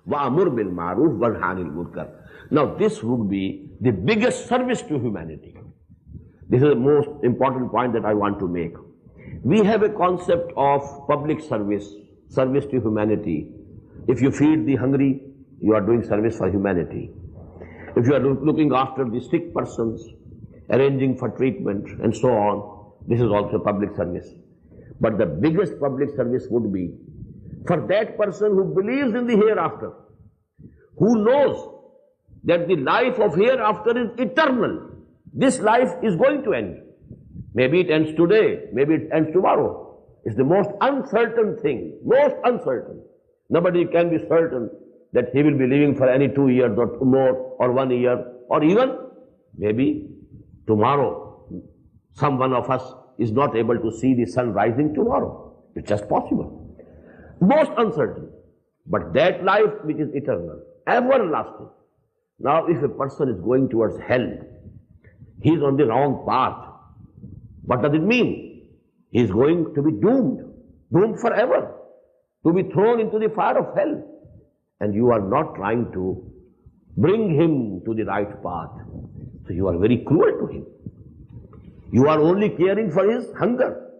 وَأَمُرْ بِالْمَعْرُوفِ وَانْهَ عَنِ الْمُنكَرِ. Now this would be the biggest service to humanity. This is the most important point that I want to make. We have a concept of public service, service to humanity. If you feed the hungry, you are doing service for humanity. If you are looking after the sick persons, arranging for treatment and so on, this is also public service. But the biggest public service would be for that person who believes in the hereafter, who knows that the life of hereafter is eternal. This life is going to end. Maybe it ends today, maybe it ends tomorrow. It's the most uncertain thing, most uncertain. Nobody can be certain that he will be living for any 2 years or more, or 1 year, or even maybe tomorrow some one of us is not able to see the sun rising tomorrow. It's just possible. Most uncertain. But that life which is eternal, everlasting. Now if a person is going towards hell, he is on the wrong path. What does it mean? He is going to be doomed, doomed forever, to be thrown into the fire of hell. And you are not trying to bring him to the right path. So you are very cruel to him. You are only caring for his hunger.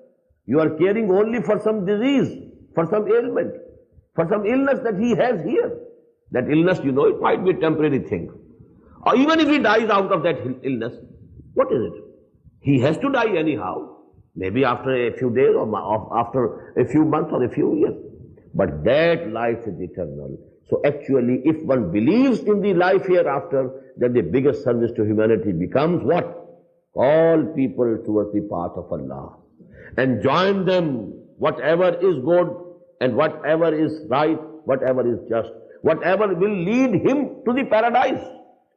You are caring only for some disease, for some ailment, for some illness that he has here. That illness, you know, it might be a temporary thing. Or even if he dies out of that illness, what is it? He has to die anyhow. Maybe after a few days or after a few months or a few years. But that life is eternal. So actually, if one believes in the life hereafter, then the biggest service to humanity becomes what? Call people towards the path of Allah. And join them, whatever is good and whatever is right, whatever is just, whatever will lead him to the paradise,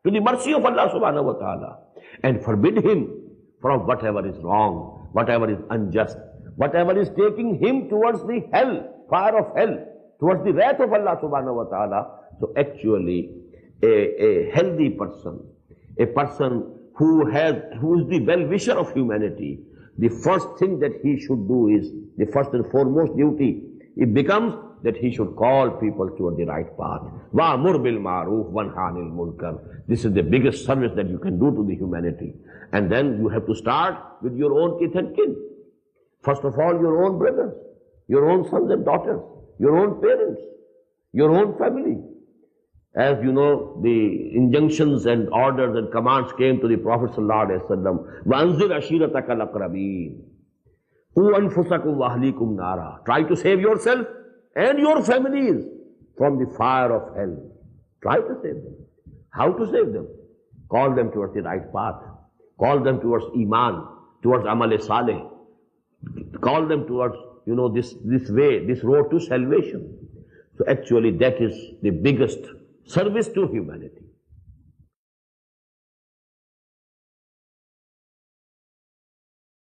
to the mercy of Allah subhanahu wa ta'ala. And forbid him from whatever is wrong, whatever is unjust, whatever is taking him towards the hell, fire of hell, towards the wrath of Allah subhanahu wa ta'ala. So actually, a healthy person, a person who is the well-wisher of humanity, the first thing that he should do is, the first and foremost duty, it becomes that he should call people toward the right path. وَأَمُرْ بِالْمَعْرُوفِ وَانْهَ عَنِ الْمُنكَرِ. This is the biggest service that you can do to the humanity. And then you have to start with your own kith and kin. First of all, your own brothers, your own sons and daughters, your own parents, your own family. As you know, the injunctions and orders and commands came to the Prophet ﷺ. وَأَنزِرْ عَشِيرَتَكَ الْأَقْرَبِينَ قُوا أَنفُسَكُمْ وَأَهْلِيكُمْ نَارًا. Try to save yourself and your families from the fire of hell. Try to save them. How to save them? Call them towards the right path. Call them towards Iman, towards Amal-e-Saleh. Call them towards, this way, this road to salvation. So actually that is the biggest service to humanity.